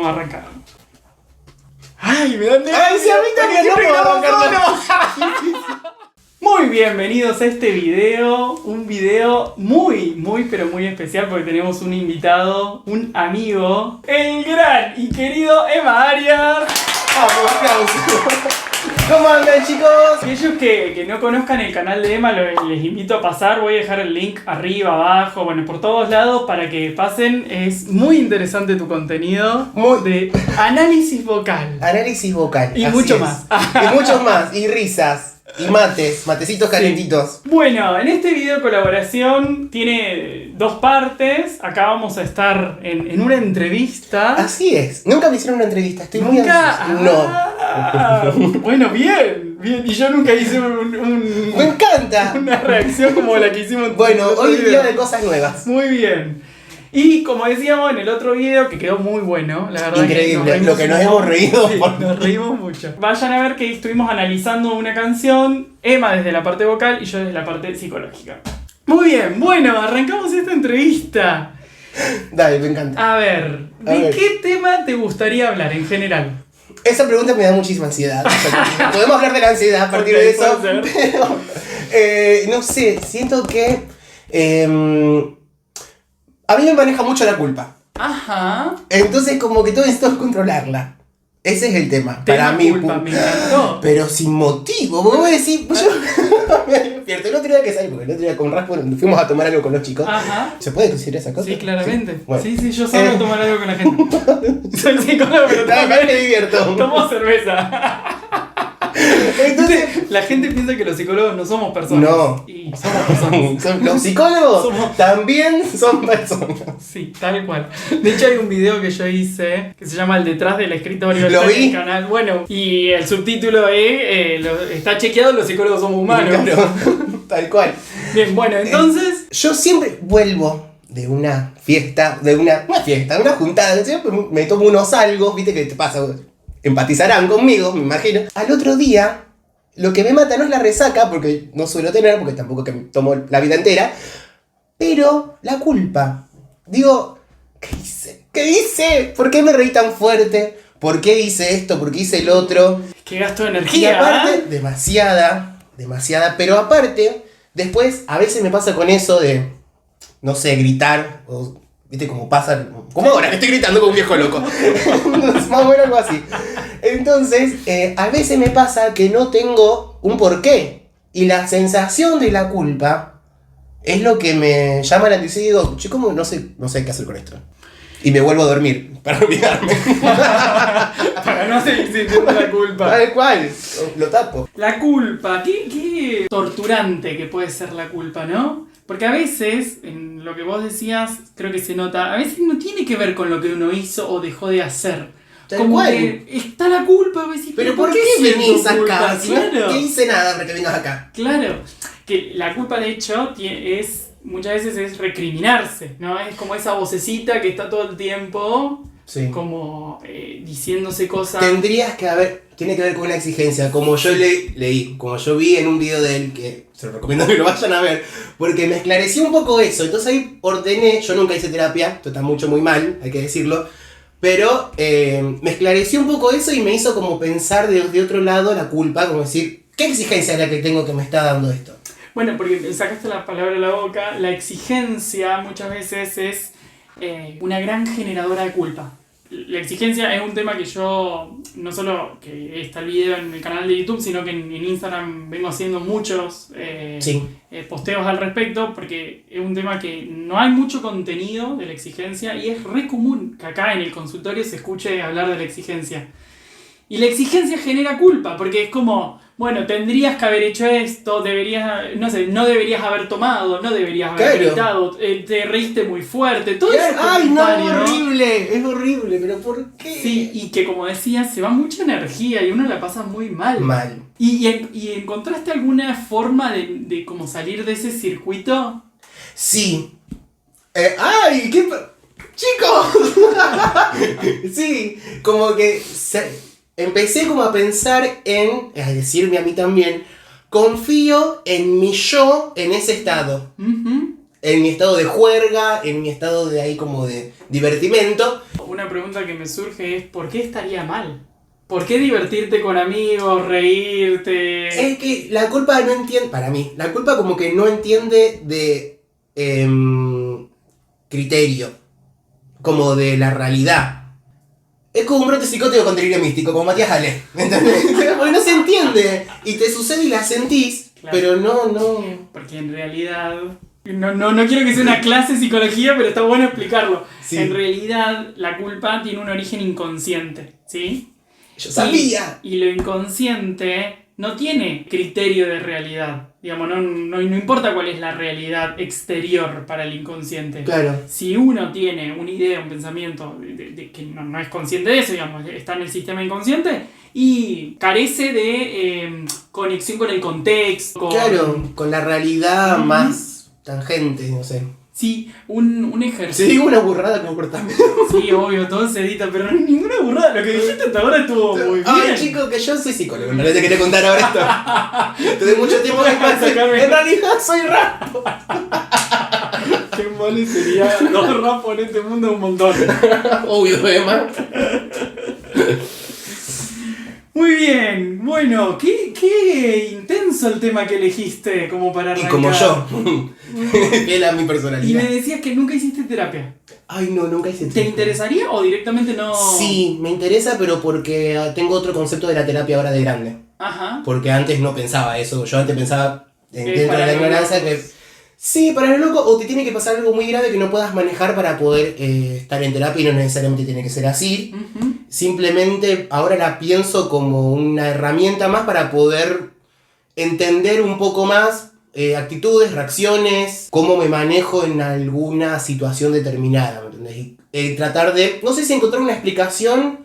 a arrancar. ¡Ay, me dan nervios! ¡Ay, sí, a mí también no puedo arrancar! Muy bienvenidos a este video, un video muy, pero muy especial porque tenemos un invitado, un amigo, el gran y querido Emma Arias. ¿Cómo andan, chicos? Aquellos que no conozcan el canal de Emma, les invito a pasar. Voy a dejar el link arriba, abajo, bueno, por todos lados para que pasen. Es muy interesante tu contenido de análisis vocal. Análisis vocal. Y así mucho es. más. Y muchos más. Y risas. Y matecitos calentitos. Sí. Bueno, en este video de colaboración tiene dos partes. Acá vamos a estar en una entrevista. Así es. Nunca me hicieron una entrevista. Estoy muy ¿Nunca? No. Bueno, bien. Y yo nunca hice Me encanta. una reacción como la que hicimos. Bueno, en el otro hoy es video. día de cosas nuevas. Muy bien. Y como decíamos en el otro video, que quedó muy bueno, la verdad. Increíble, lo que nos hemos reído. Sí, nos reímos mucho. Vayan a ver que estuvimos analizando una canción, Emma desde la parte vocal y yo desde la parte psicológica. Muy bien, bueno, arrancamos esta entrevista. Dale, me encanta. A ver, ¿de qué tema te gustaría hablar en general? Esa pregunta me da muchísima ansiedad. O sea, podemos hablar de la ansiedad a partir de eso. Pero, no sé, siento que a mí me maneja mucho la culpa. Ajá. Entonces como que todo esto es controlarla. Ese es el tema. Para mí. Culpa, me encantó. Pero sin motivo. Porque voy a decir, pues yo me despierto. El otro día que salí, porque el otro día con Raspo fuimos a tomar algo con los chicos. Ajá. ¿Se puede decir esa cosa? Sí, claramente. Sí, bueno. Sí, yo solo tomar algo con la gente. Soy psicólogo, pero Acá me divierto. tomo cerveza. Entonces, la gente piensa que los psicólogos no somos personas. No. Y somos personas. Los psicólogos Somos- también son personas. Sí, tal cual. De hecho, hay un video que yo hice que se llama El detrás del escritorio. Lo está en vi. el canal. Bueno, y el subtítulo es está chequeado, los psicólogos somos humanos. Claro, tal cual. Bien, bueno, entonces. Yo siempre vuelvo de una fiesta, de una juntada, siempre me tomo unos algo, viste que te pasa, empatizarán conmigo, me imagino. Al otro día, lo que me mata no es la resaca, porque no suelo tener, porque tampoco que me tomo la vida entera, pero la culpa. Digo, ¿qué hice? ¿Qué hice? ¿Por qué me reí tan fuerte? ¿Por qué hice esto? ¿Por qué hice el otro? Que gasto de Y energía. aparte, demasiada, pero aparte, después a veces me pasa con eso de, no sé, gritar, o, viste, como pasa, como ahora que estoy gritando como un viejo loco, más o menos algo así. Entonces, a veces me pasa que no tengo un porqué, y la sensación de la culpa es lo que me llama la atención y digo, yo como no sé qué hacer con esto. Y me vuelvo a dormir, para olvidarme. Para no seguir sintiendo la culpa. Tal cual, lo tapo. La culpa, qué torturante que puede ser la culpa, ¿no? Porque a veces, en lo que vos decías, creo que se nota, a veces no tiene que ver con lo que uno hizo o dejó de hacer. Tal Como cual. que está la culpa, vos decís, Pero ¿por qué siento venís culpa? acá? Si no Claro, te hice nada para que vengas acá. claro. Que la culpa, de hecho, muchas veces es recriminarse, ¿no? Es como esa vocecita que está todo el tiempo Sí. como diciéndose cosas. Tiene que ver con una exigencia, como yo leí, como yo vi en un video de él, que se lo recomiendo que lo vayan a ver, porque me esclareció un poco eso, entonces ahí ordené, yo nunca hice terapia, esto está muy mal, hay que decirlo, pero me esclareció un poco eso y me hizo como pensar de otro lado la culpa, como decir, ¿qué exigencia es la que tengo que me está dando esto? Bueno, porque sacaste la palabra de la boca, la exigencia muchas veces es una gran generadora de culpa. La exigencia es un tema que yo, no solo que está el video en el canal de YouTube, sino que en Instagram vengo haciendo muchos posteos al respecto, porque es un tema que no hay mucho contenido de la exigencia y es re común que acá en el consultorio se escuche hablar de la exigencia. Y la exigencia genera culpa, porque es como, bueno, tendrías que haber hecho esto, no deberías haber tomado, no deberías haber gritado, te reíste muy fuerte, todo eso. ¡Ay, no! Es horrible, pero ¿por qué? Sí, y que como decías, se va mucha energía y uno la pasa muy mal. Mal. ¿Y encontraste alguna forma de como salir de ese circuito? Sí. ¡Ay! ¡Qué... ¡Chicos! Sí, como que empecé como a pensar a decirme a mí también, confío en mi yo en ese estado. Uh-huh. en mi estado de juerga, en mi estado de ahí como de divertimento. Una pregunta que me surge es, ¿por qué estaría mal? ¿Por qué divertirte con amigos, reírte? Es que la culpa no entiende, para mí, la culpa como que no entiende de criterio, como de la realidad. Es como un brote psicótico con delirio místico, como Matías Ale, ¿entendés? Porque no se entiende, y te sucede y la sentís, Claro. pero no... Porque en realidad... No quiero que sea una clase de psicología, pero está bueno explicarlo. Sí. En realidad, la culpa tiene un origen inconsciente, ¿sí? Yo sabía. Y lo inconsciente no tiene criterio de realidad. Digamos, no importa cuál es la realidad exterior para el inconsciente. Claro. Si uno tiene una idea, un pensamiento de que no es consciente de eso, digamos, está en el sistema inconsciente y carece de conexión con el contexto. Claro, con la realidad más tangente, no sé. Sí, un ejercicio. Si digo una burrada como cortamiento. Sí, obvio, todo se edita, pero no hay ninguna burrada. Lo que dijiste hasta ahora estuvo muy bien. Ay, chico, que yo soy psicólogo. En realidad te quería contar ahora esto. Tuve mucho tiempo de Sacarme. En realidad soy rapo. Qué mal sería dos rapos en este mundo un montón. Obvio, Emma. Muy bien, bueno, qué intenso el tema que elegiste como para Y arrancar. como yo. Fiel a mi Y personalidad. me decías que nunca hiciste terapia. Ay, no, nunca hice ¿Te terapia. interesaría o directamente no? Sí, me interesa, pero porque tengo otro concepto de la terapia ahora de grande. Ajá. Porque antes no pensaba eso. Yo antes pensaba dentro de para la los ignorancia locos. que... Sí, para el loco, o te tiene que pasar algo muy grave que no puedas manejar para poder estar en terapia y no necesariamente tiene que ser así. Ujú. Simplemente ahora la pienso como una herramienta más para poder entender un poco más actitudes, reacciones, cómo me manejo en alguna situación determinada, ¿me entendés? Y tratar de, no sé si encontrar una explicación,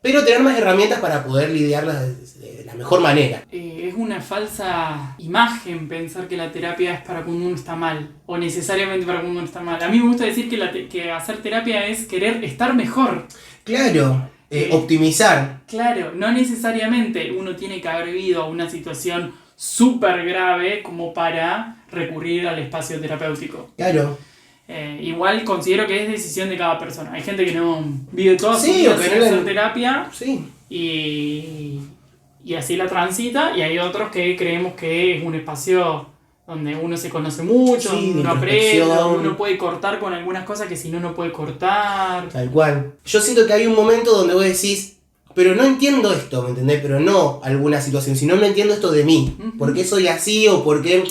pero tener más herramientas para poder lidiarlas de la mejor manera. Es una falsa imagen pensar que la terapia es para cuando uno está mal, o necesariamente para cuando uno está mal. A mí me gusta decir que hacer terapia es querer estar mejor. Claro, optimizar. Claro, no necesariamente uno tiene que haber vivido una situación súper grave como para recurrir al espacio terapéutico. Claro. Igual considero que es decisión de cada persona. Hay gente que no vive toda su Sí, vida o que sin no hacer le- terapia Sí. y así la transita, y hay otros que creemos que es un espacio donde uno se conoce mucho, Sí, donde de uno aprende, introspección. donde uno puede cortar con algunas cosas que si no, no puede cortar. Tal cual. Yo siento que hay un momento donde vos decís, pero no entiendo esto, ¿me entendés? Pero no alguna situación, sino no entiendo esto de mí. Ujú. ¿Por qué soy así o por qué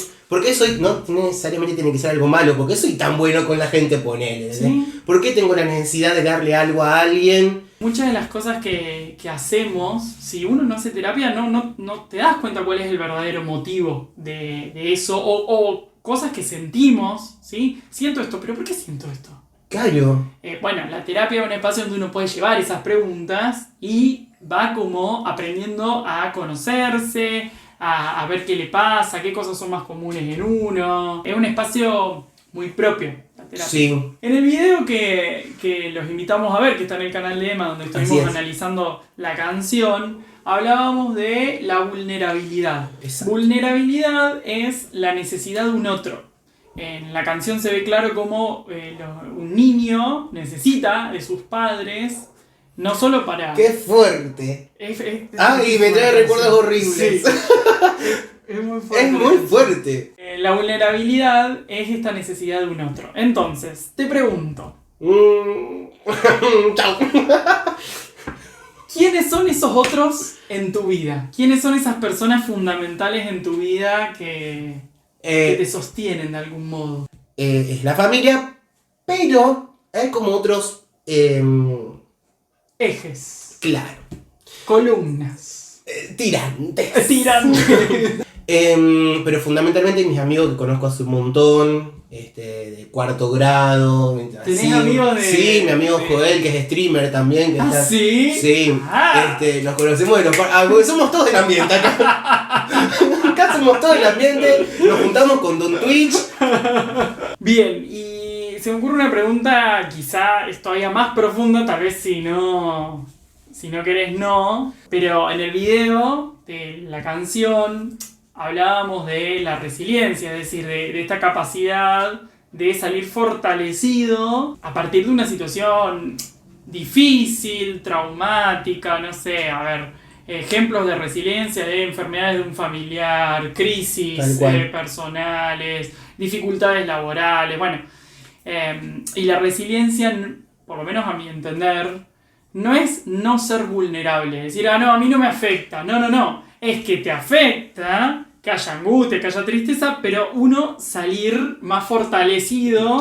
soy, no necesariamente tiene que ser algo malo, por qué soy tan bueno con la gente, ponele, ¿entendés? Sí. ¿Por qué tengo la necesidad de darle algo a alguien? Muchas de las cosas que hacemos, si uno no hace terapia, no te das cuenta cuál es el verdadero motivo de eso, o cosas que sentimos, ¿sí? Siento esto, pero ¿por qué siento esto? Claro. Bueno, la terapia es un espacio donde uno puede llevar esas preguntas y va como aprendiendo a conocerse, a ver qué le pasa, qué cosas son más comunes en uno. Es un espacio muy propio, la terapia. Sí. En el video que los invitamos a ver, que está en el canal de Emma, donde Así estuvimos es. analizando la canción, hablábamos de la vulnerabilidad. Exacto. Vulnerabilidad es la necesidad de un otro. En la canción se ve claro cómo un niño necesita de sus padres, no solo para... ¡Qué fuerte! Y me trae recuerdos horribles. Sí. Es muy fuerte. Es muy fuerte. La vulnerabilidad es esta necesidad de un otro. Entonces, te pregunto, Chau. ¿quiénes son esos otros en tu vida? ¿Quiénes son esas personas fundamentales en tu vida que te sostienen de algún modo? Es la familia, pero hay como otros, Ejes, claro, columnas, tirantes. tirantes. Pero fundamentalmente mis amigos que conozco hace un montón, de cuarto grado. ¿Tenés amigos de...? Sí, mi amigo Joel, que es streamer también. Que ¿Ah, está, sí? Sí, Ah. nos conocemos de los... porque somos todos del ambiente acá. Acá somos todos del ambiente, nos juntamos con Don Twitch. Bien, y se me ocurre una pregunta quizá es todavía más profunda, tal vez si no querés no, pero en el video de la canción hablábamos de la resiliencia, es decir, de esta capacidad de salir fortalecido a partir de una situación difícil, traumática, no sé, a ver, ejemplos de resiliencia de enfermedades de un familiar, crisis personales, dificultades laborales, bueno, y la resiliencia, por lo menos a mi entender, no es no ser vulnerable, decir, no, a mí no me afecta, no, es que te afecta, que haya angustia, que haya tristeza, pero uno salir más fortalecido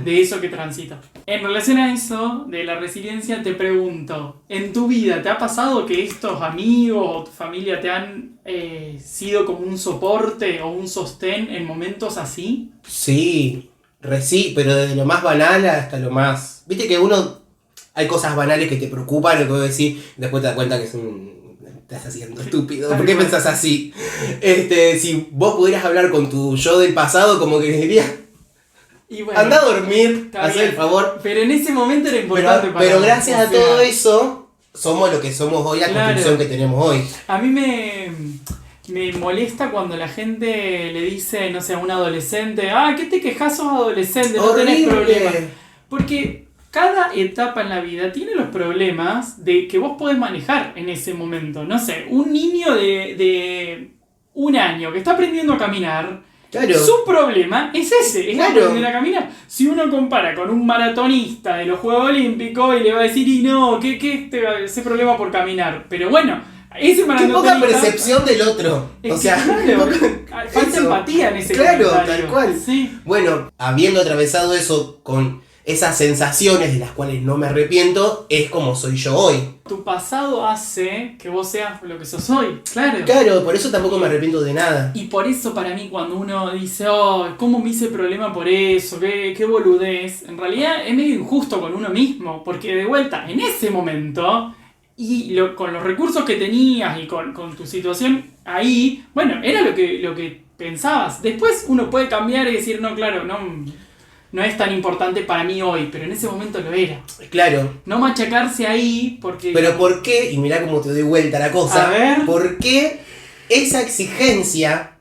de eso que transita. En relación a eso, de la resiliencia, te pregunto, ¿en tu vida te ha pasado que estos amigos o tu familia te han sido como un soporte o un sostén en momentos así? Sí, pero desde lo más banal hasta lo más... Viste que hay cosas banales que te preocupan, lo que voy a decir, después te das cuenta que estás haciendo estúpido. ¿Por qué pensás así? Si vos pudieras hablar con tu yo del pasado, como que dirías... Bueno, anda a dormir, haz el favor. Pero en ese momento era importante pero gracias a todo eso, somos lo que somos hoy, la construcción que tenemos hoy. A mí me molesta cuando la gente le dice, no sé, a un adolescente, ¿qué te quejas? Sos adolescente, no tenés problemas. Porque cada etapa en la vida tiene los problemas de que vos podés manejar en ese momento. No sé, un niño de 1 año que está aprendiendo a caminar, su problema es ese, es aprender a caminar. Si uno compara con un maratonista de los Juegos Olímpicos y le va a decir, ¿qué ese problema por caminar? Pero bueno, ese maratonista... Qué poca percepción del otro. O sea, falta empatía en ese comentario. Claro, tal cual. Sí. Bueno, habiendo atravesado eso con esas sensaciones de las cuales no me arrepiento, es como soy yo hoy. Tu pasado hace que vos seas lo que sos hoy, claro. Claro, por eso tampoco me arrepiento de nada. Y por eso para mí cuando uno dice, ¿cómo me hice problema por eso? ¿Qué boludez? En realidad es medio injusto con uno mismo, porque de vuelta, en ese momento, y con los recursos que tenías y con tu situación ahí, bueno, era lo que pensabas. Después uno puede cambiar y decir, no, claro, no es tan importante para mí hoy, pero en ese momento lo era. Claro. No machacarse ahí porque... Pero ¿por qué? Y mirá cómo te doy vuelta la cosa. A ver. ¿Por qué esa exigencia?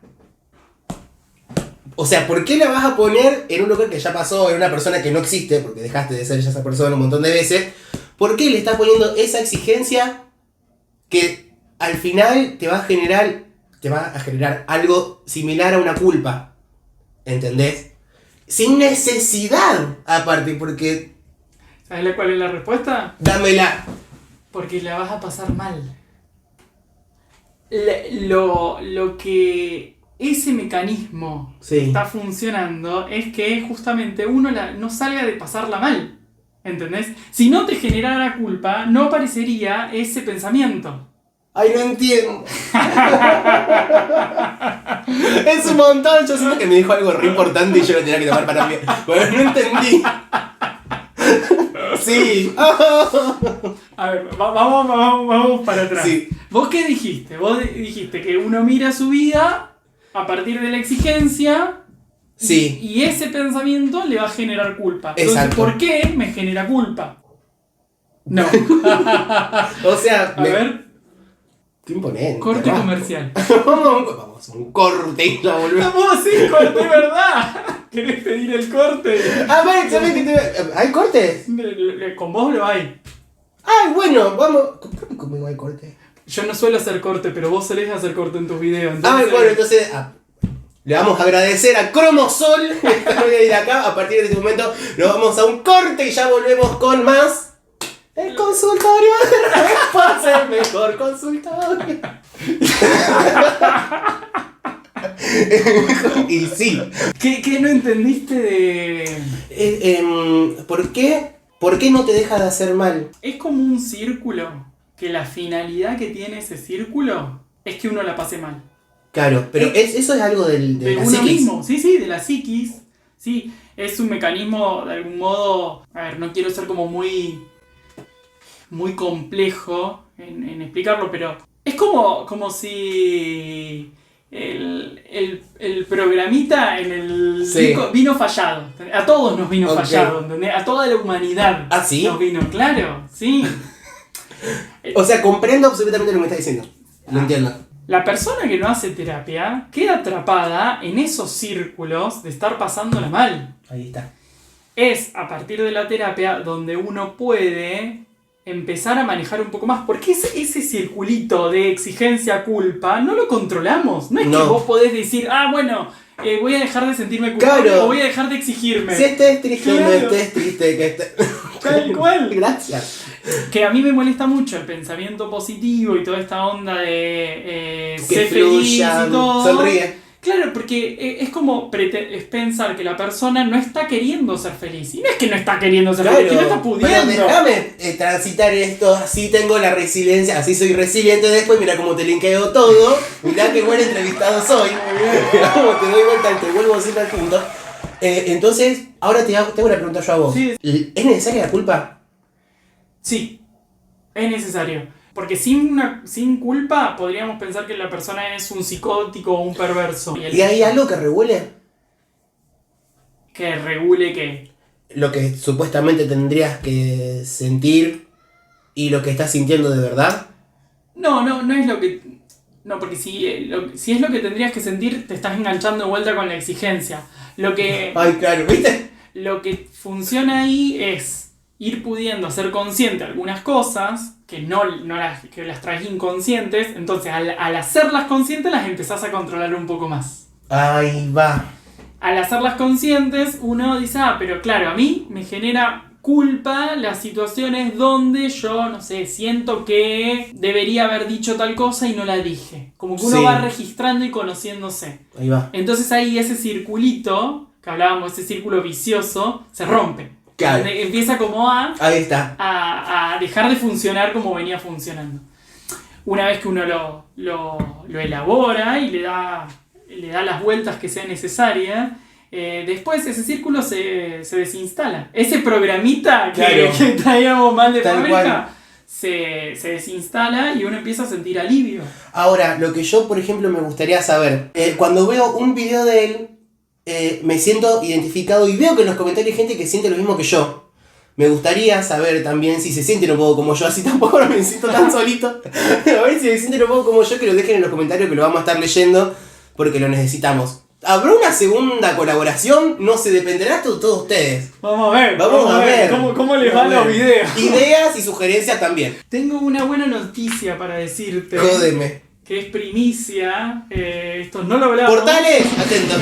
O sea, ¿por qué la vas a poner en un lugar que ya pasó, en una persona que no existe, porque dejaste de ser ya esa persona un montón de veces? ¿Por qué le estás poniendo esa exigencia que al final te va a generar algo similar a una culpa? ¿Entendés? Sin necesidad, aparte, porque... ¿Sabes cuál es la respuesta? Dámela. Porque la vas a pasar mal. Lo que ese mecanismo está funcionando es que justamente uno no salga de pasarla mal. ¿Entendés? Si no te generara culpa, no aparecería ese pensamiento. Ay, no entiendo. Es un montón. Yo siento que me dijo algo re importante y yo lo tenía que tomar para mí. Pero no entendí. Sí. A ver, vamos para atrás. Sí. ¿Vos qué dijiste? Vos dijiste que uno mira su vida a partir de la exigencia. Sí. Y ese pensamiento le va a generar culpa. Entonces, exacto. ¿por qué me genera culpa? No. O sea, a ver. Qué imponente. Corte comercial. Vamos, un corte y la volvemos. Vamos, sí, corte, ¿verdad? ¿Querés pedir el corte? Ver, ¿sabés qué ¿hay cortes? Con vos lo hay. Ay, bueno, vamos. ¿Conmigo hay corte? Yo no suelo hacer corte, pero vos solés hacer corte en tus videos. Entonces... bueno, entonces le vamos a agradecer a Cromosol. Voy a ir acá. A partir de este momento nos vamos a un corte y ya volvemos con más. El consultorio de respuesta, el mejor consultorio. Y sí. ¿Qué no entendiste de...? ¿Por qué no te deja de hacer mal? Es como un círculo, que la finalidad que tiene ese círculo es que uno la pase mal. Claro, pero eso es algo de la uno psiquis. mismo, sí, de la psiquis. Sí, es un mecanismo, de algún modo... A ver, no quiero ser como muy complejo en explicarlo, pero es como si el programita en el disco vino fallado. A todos nos vino fallado, ¿entendés? A toda la humanidad nos vino, claro, sí. O sea, comprendo absolutamente lo que me estás diciendo. Lo entiendo. La persona que no hace terapia queda atrapada en esos círculos de estar pasándola mal. Ahí está. Es a partir de la terapia donde uno puede empezar a manejar un poco más. Porque ese circulito de exigencia, culpa, no lo controlamos. No es que vos podés decir, bueno, voy a dejar de sentirme culpable o voy a dejar de exigirme. Si estés triste, no estés triste, que estés... Tal cual. Gracias. Que a mí me molesta mucho el pensamiento positivo y toda esta onda de ser feliz y todo. Sonríe. Claro, porque es como es pensar que la persona no está queriendo ser feliz. Y no es que no está queriendo ser feliz, que no está pudiendo. Pero déjame transitar esto, así tengo la resiliencia, así soy resiliente después, mira cómo te linkeo todo, mira qué buen entrevistado soy, mira cómo te doy vuelta y te vuelvo siempre al punto. Entonces, ahora te hago una pregunta yo a vos. Sí. ¿Es necesaria la culpa? Sí, es necesario. Porque sin culpa podríamos pensar que la persona es un psicótico o un perverso. ¿Y hay algo que regule? ¿Que regule qué? Lo que supuestamente tendrías que sentir y lo que estás sintiendo de verdad. No es lo que... No, porque si es lo que tendrías que sentir, te estás enganchando de vuelta con la exigencia. Ay, claro, ¿viste? Lo que funciona ahí es ir pudiendo ser consciente de algunas cosas que que las traes inconscientes. Entonces, al hacerlas conscientes, las empezás a controlar un poco más. Ahí va. Al hacerlas conscientes, uno dice, pero claro, a mí me genera culpa las situaciones donde yo, no sé, siento que debería haber dicho tal cosa y no la dije. Como que uno va registrando y conociéndose. Ahí va. Entonces ahí ese circulito, que hablábamos, ese círculo vicioso, se rompe. Claro. Empieza como Ahí está. a dejar de funcionar como venía funcionando. Una vez que uno lo elabora y le da las vueltas que sea necesaria, después ese círculo se desinstala. Ese programita que traíamos mal de fábrica se desinstala y uno empieza a sentir alivio. Ahora, lo que yo, por ejemplo, me gustaría saber, cuando veo un video de él, me siento identificado y veo que en los comentarios hay gente que siente lo mismo que yo. Me gustaría saber también si se sienten un poco como yo, así tampoco no me siento tan solito. A ver si se sienten un poco como yo, que lo dejen en los comentarios, que lo vamos a estar leyendo porque lo necesitamos. ¿Habrá una segunda colaboración? No se dependerá de todos ustedes. Vamos a ver. ¿Cómo les van los videos? Ideas y sugerencias también. Tengo una buena noticia para decirte. Jódeme. Que es primicia. Esto no lo hablamos. ¡Portales! Atentos.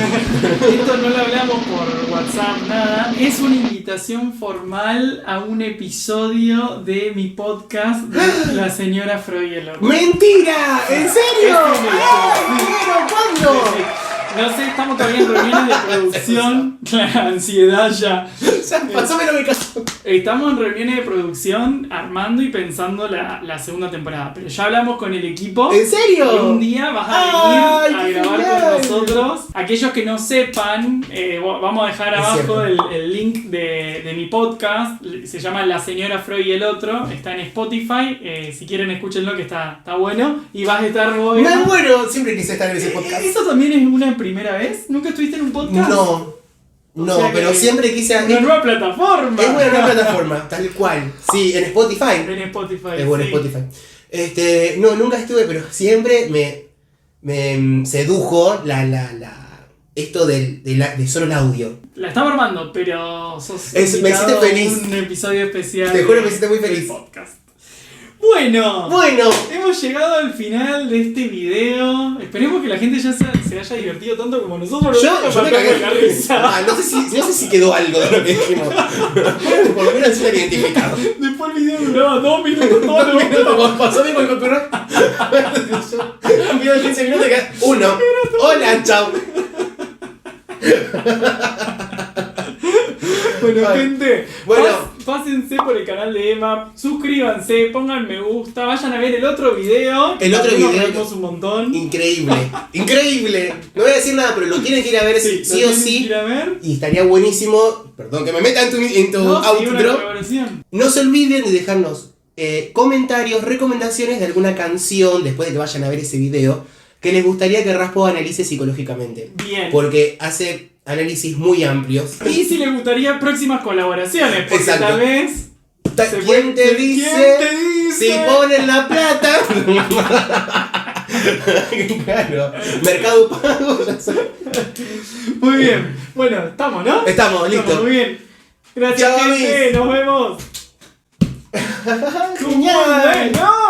Esto no lo hablamos por WhatsApp, nada. Es una invitación formal a un episodio de mi podcast de La Señora Freud y el Otro. ¡Mentira! ¿En serio? ¿Cuándo? No sé, estamos todavía en reuniones de producción. La ansiedad ya. Pasó menos mi caso. Estamos en reuniones de producción armando y pensando la segunda temporada. Pero ya hablamos con el equipo. ¿En serio? Y un día vas a venir a grabar con nosotros. Aquellos que no sepan, vamos a dejar abajo el link de mi podcast. Se llama La Señora Freud y el Otro. Está en Spotify. Si quieren, escúchenlo, que está bueno. Y vas a estar vos. Me muero, siempre quise estar en ese podcast. ¿Eso también es una primera vez? ¿Nunca estuviste en un podcast? No, pero siempre quise... Una nueva plataforma. Es una nueva plataforma, tal cual. Sí, en Spotify. En Spotify. Es bueno, sí. Spotify. No, nunca estuve, pero siempre me sedujo esto de solo el audio. La estaba armando, pero sos me hiciste feliz. Un episodio especial. Te juro que me hiciste muy feliz. Podcast. Bueno, hemos llegado al final de este video. Esperemos que la gente ya se haya divertido tanto como nosotros. Yo me cagué la risa. No sé si quedó algo de lo que dijimos. Por lo menos se lo he identificado. Después el video duraba 2 minutos. Todos minutos. Pasó bien con el copyright. Un video de 15 minutos que 1. Hola, chao. Bueno, gente, pásense por el canal de Emma, suscríbanse, pongan me gusta, vayan a ver el otro video. Nos reímos un montón. Increíble. No voy a decir nada, pero lo tienen que ir a ver sí o sí. Y estaría buenísimo. Perdón que me meta en tu outro. No se olviden de dejarnos comentarios, recomendaciones de alguna canción después de que vayan a ver ese video que les gustaría que Raspo analice psicológicamente. Bien. Porque hace análisis muy amplios. Y si les gustaría próximas colaboraciones, porque tal vez... ¿Quién te dice? Si ponen la plata... Claro. Mercado Pago, ya sabes. Muy bien. Bueno, estamos, ¿no? Estamos, listo. Muy bien. Gracias, Chao, gente. Luis. Nos vemos. Genial. Muy bueno.